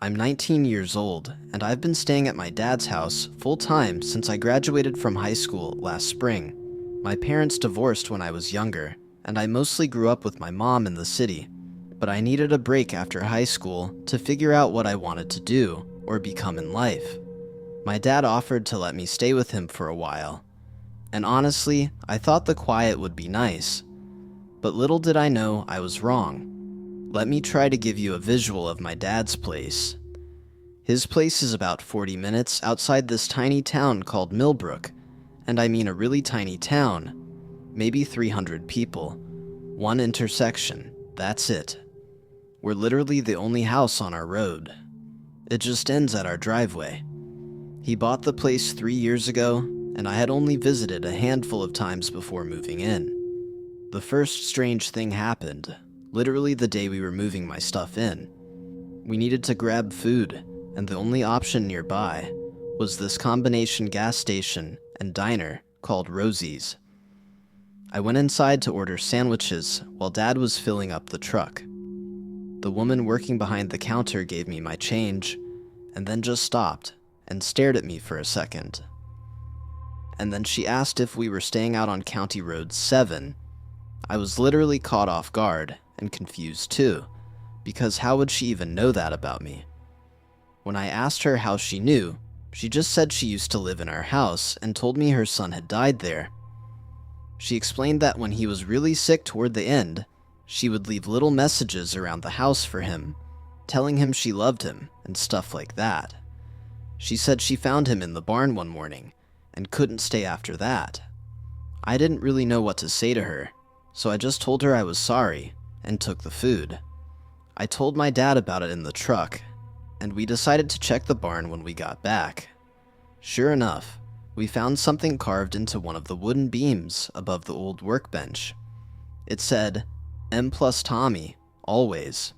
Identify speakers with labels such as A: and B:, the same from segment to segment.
A: I'm 19 years old, and I've been staying at my dad's house full-time since I graduated from high school last spring. My parents divorced when I was younger, and I mostly grew up with my mom in the city, but I needed a break after high school to figure out what I wanted to do or become in life. My dad offered to let me stay with him for a while, and honestly, I thought the quiet would be nice, but little did I know I was wrong. Let me try to give you a visual of my dad's place. His place is about 40 minutes outside this tiny town called Millbrook, and I mean a really tiny town, maybe 300 people. One intersection, that's it. We're literally the only house on our road. It just ends at our driveway. He bought the place 3 years ago, and I had only visited a handful of times before moving in. The first strange thing happened, literally the day we were moving my stuff in. We needed to grab food, and the only option nearby was this combination gas station and diner called Rosie's. I went inside to order sandwiches while Dad was filling up the truck. The woman working behind the counter gave me my change, and then just stopped and stared at me for a second. And then she asked if we were staying out on County Road 7. I was literally caught off guard and confused too, because how would she even know that about me? When I asked her how she knew, she just said she used to live in our house and told me her son had died there. She explained that when he was really sick toward the end, she would leave little messages around the house for him, telling him she loved him and stuff like that. She said she found him in the barn one morning and couldn't stay after that. I didn't really know what to say to her, so I just told her I was sorry and took the food. I told my dad about it in the truck, and we decided to check the barn when we got back. Sure enough, we found something carved into one of the wooden beams above the old workbench. It said, M plus Tommy, always.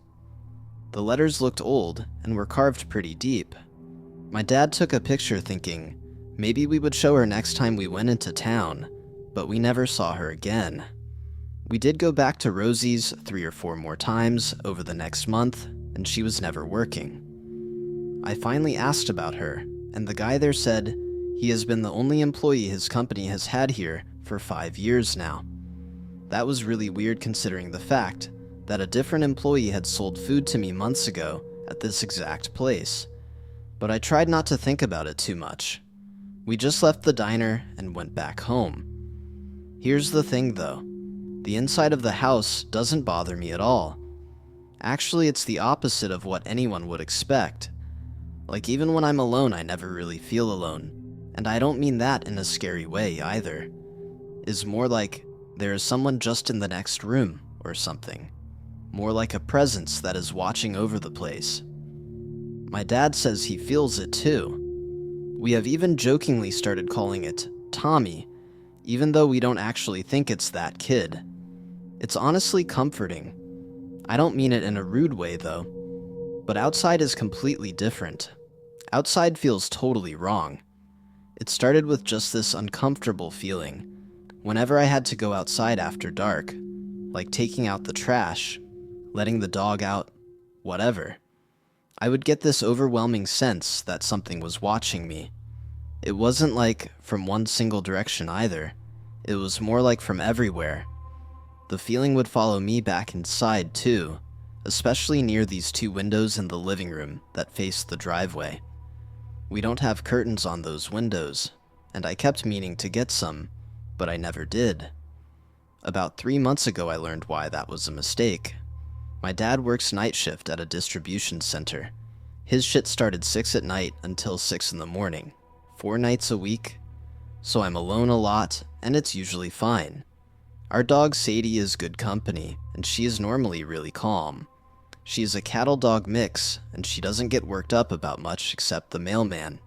A: The letters looked old and were carved pretty deep. My dad took a picture thinking maybe we would show her next time we went into town, but we never saw her again. We did go back to Rosie's 3 or 4 more times over the next month, and she was never working. I finally asked about her, and the guy there said he has been the only employee his company has had here for 5 years now. That was really weird considering the fact that a different employee had sold food to me months ago at this exact place, but I tried not to think about it too much. We just left the diner and went back home. Here's the thing though. The inside of the house doesn't bother me at all. Actually, it's the opposite of what anyone would expect. Like, even when I'm alone, I never really feel alone. And I don't mean that in a scary way either. It's more like there is someone just in the next room or something. More like a presence that is watching over the place. My dad says he feels it too. We have even jokingly started calling it Tommy, even though we don't actually think it's that kid. It's honestly comforting. I don't mean it in a rude way though, but outside is completely different. Outside feels totally wrong. It started with just this uncomfortable feeling whenever I had to go outside after dark, like taking out the trash, letting the dog out, whatever. I would get this overwhelming sense that something was watching me. It wasn't like from one single direction either. It was more like from everywhere. The feeling would follow me back inside too, especially near these 2 windows in the living room that face the driveway. We don't have curtains on those windows, and I kept meaning to get some, but I never did. About 3 months ago I learned why that was a mistake. My dad works night shift at a distribution center. His shit started 6 at night until 6 in the morning, 4 nights a week. So I'm alone a lot, and it's usually fine. Our dog Sadie is good company, and she is normally really calm. She is a cattle dog mix, and she doesn't get worked up about much except the mailman.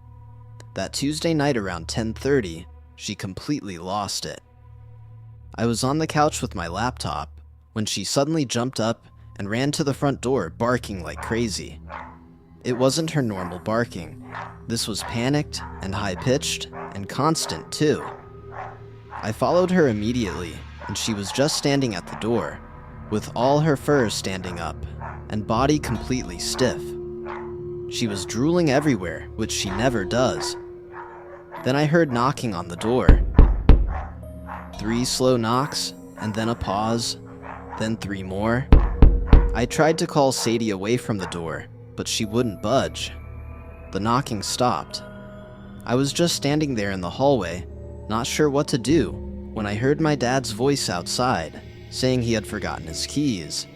A: That Tuesday night around 10:30, she completely lost it. I was on the couch with my laptop when she suddenly jumped up and ran to the front door barking like crazy. It wasn't her normal barking. This was panicked and high-pitched and constant too. I followed her immediately, and she was just standing at the door, with all her fur standing up and body completely stiff. She was drooling everywhere, which she never does. Then I heard knocking on the door. 3 slow knocks, and then a pause, then 3 more. I tried to call Sadie away from the door, but she wouldn't budge. The knocking stopped. I was just standing there in the hallway, not sure what to do, when I heard my dad's voice outside, saying he had forgotten his keys,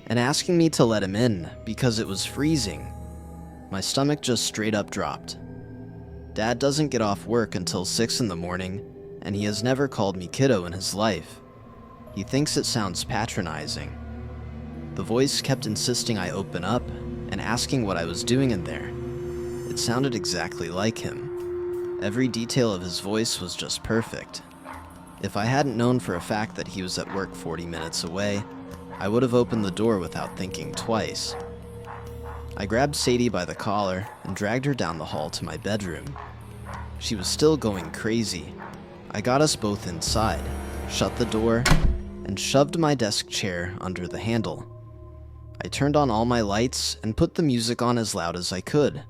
A: and asking me to let him in because it was freezing. My stomach just straight up dropped. Dad doesn't get off work until 6 in the morning, and he has never called me kiddo in his life. He thinks it sounds patronizing. The voice kept insisting I open up and asking what I was doing in there. It sounded exactly like him. Every detail of his voice was just perfect. If I hadn't known for a fact that he was at work 40 minutes away, I would have opened the door without thinking twice. I grabbed Sadie by the collar and dragged her down the hall to my bedroom. She was still going crazy. I got us both inside, shut the door, and shoved my desk chair under the handle. I turned on all my lights and put the music on as loud as I could.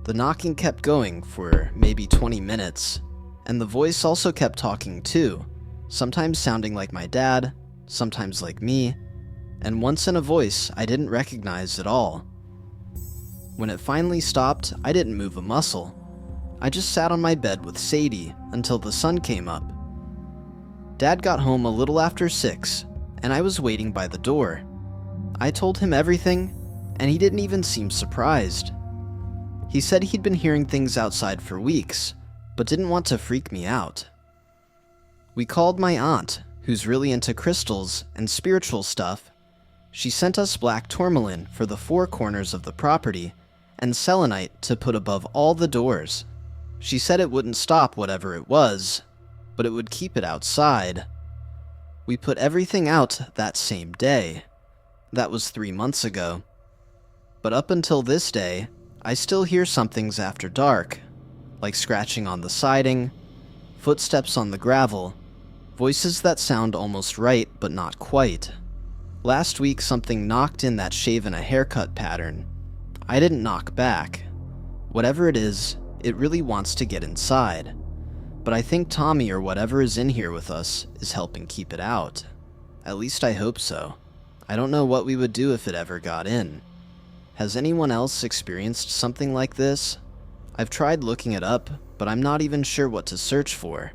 A: The knocking kept going for maybe 20 minutes, and the voice also kept talking too, sometimes sounding like my dad, sometimes like me, and once in a voice I didn't recognize at all. When it finally stopped, I didn't move a muscle. I just sat on my bed with Sadie until the sun came up. Dad got home a little after 6, and I was waiting by the door. I told him everything, and he didn't even seem surprised. He said he'd been hearing things outside for weeks, but didn't want to freak me out. We called my aunt, who's really into crystals and spiritual stuff. She sent us black tourmaline for the 4 corners of the property and selenite to put above all the doors. She said it wouldn't stop whatever it was, but it would keep it outside. We put everything out that same day. That was 3 months ago. But up until this day, I still hear somethings after dark, like scratching on the siding, footsteps on the gravel, voices that sound almost right but not quite. Last week something knocked in that shave and a haircut pattern. I didn't knock back. Whatever it is, it really wants to get inside. But I think Tommy or whatever is in here with us is helping keep it out. At least I hope so. I don't know what we would do if it ever got in. Has anyone else experienced something like this? I've tried looking it up, but I'm not even sure what to search for.